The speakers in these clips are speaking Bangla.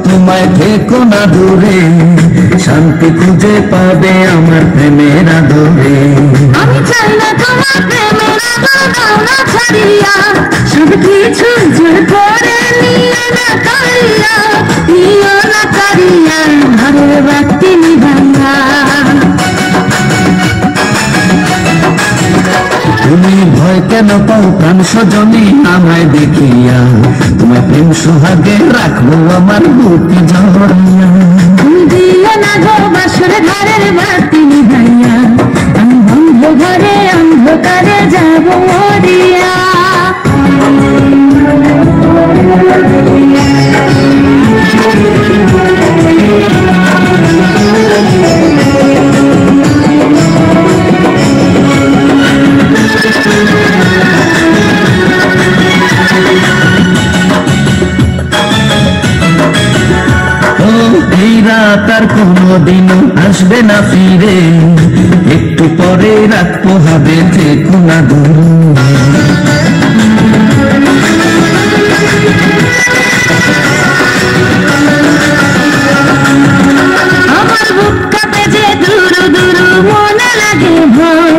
তোমায় থেকো না দূরে, শান্তি খুঁজে পাবে আমার প্রেমের আদরে। আমি চাই না তোমার প্রেমের আদর ছাড়িয়া, সব কিছু জোর করে নিয়ে না কারিয়া, নিও না কারিয়া ঘরের বাতি নিভাইয়া। তুমি ভয় কেন পাও প্রাণ সজনী আমায় দেখিয়া, তোমায় প্রেম সোহাগে রাখবো আমার বুকে জড়াইয়া। তুমি দিও না গো বাসর ঘরের বাতি নিভাইয়া, আমি বন্ধ ঘরে অন্ধকারে যাব মরিয়া। এই রাত আর কোনোদিনও আসবে না ফিরে, একটু পরে রাত পোহাবে থেকো না দূরে। আমার বুক কাঁপে যে দুরু দুরু মনে লাগে ভয়,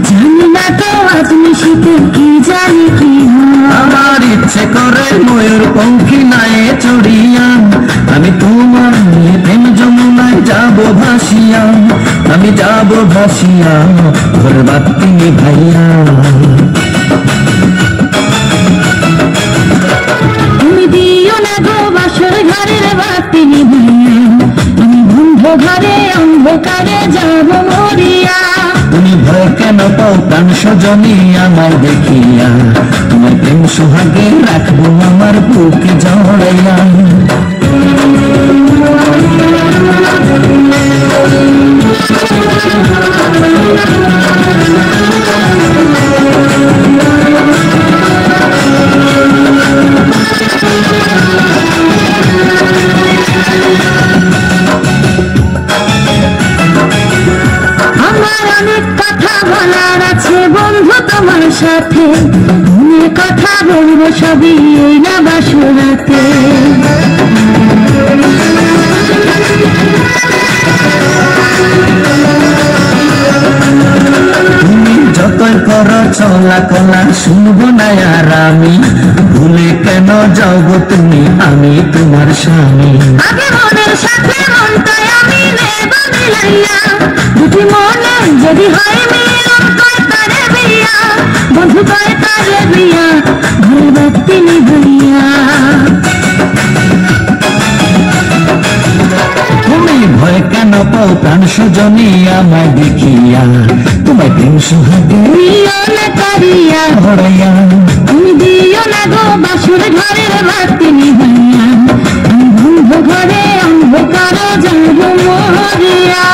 জানি না তো আজ নিশিতে কি জানি কি হয়। আমার ইচ্ছে করে ময়ূর পঙ্খী নায়ে চড়িয়া, আমি তোমার নিয়ে প্রেম যমুনায় যাব ভাসিয়া, আমি যাব ভাসিয়া ঘর বাতি নিভাইয়া। তুমি দিও না গো বাসর ঘরের বাতি নিভাইয়া, আমি বন্ধ ঘরে অন্ধকারে যাব মরিয়া। তুমি ভয় কেন পাও প্রাণ সজনী আমায় দেখিয়া, তোমার প্রেম সোহাগে রাখবো আমার বুকে জড়াইয়া। আমার অনেক কথা বলার আছে বন্ধু তোমার সাথে, মনে কথা বলবো সবই এই না বাসরাতে। তুমি যতই করো চলা কলা শুনবো না আর আমি, ভুলে কেন যাও গো তুমি, আমি তোমার স্বামী। আগে মনের সাথে মনটাই আমি নেব মিলাইয়া, দুটি মনে যদি হয় মিলন কয় তারে বিয়া, বন্ধু কয় তারে বিয়া ঘরে বাতি নিভাইয়া। তুমি ভয় কেন পাও প্রাণ সজনী আমায় দেখিয়া, তোমায় প্রেম সোহাগে দিও না কারিয়া, ধরাইয়া। তুমি দিও না গো বাসর ঘরের বাতি নিভাইয়া, আমি বন্ধ ঘরে অন্ধকারে যাব মরিয়া।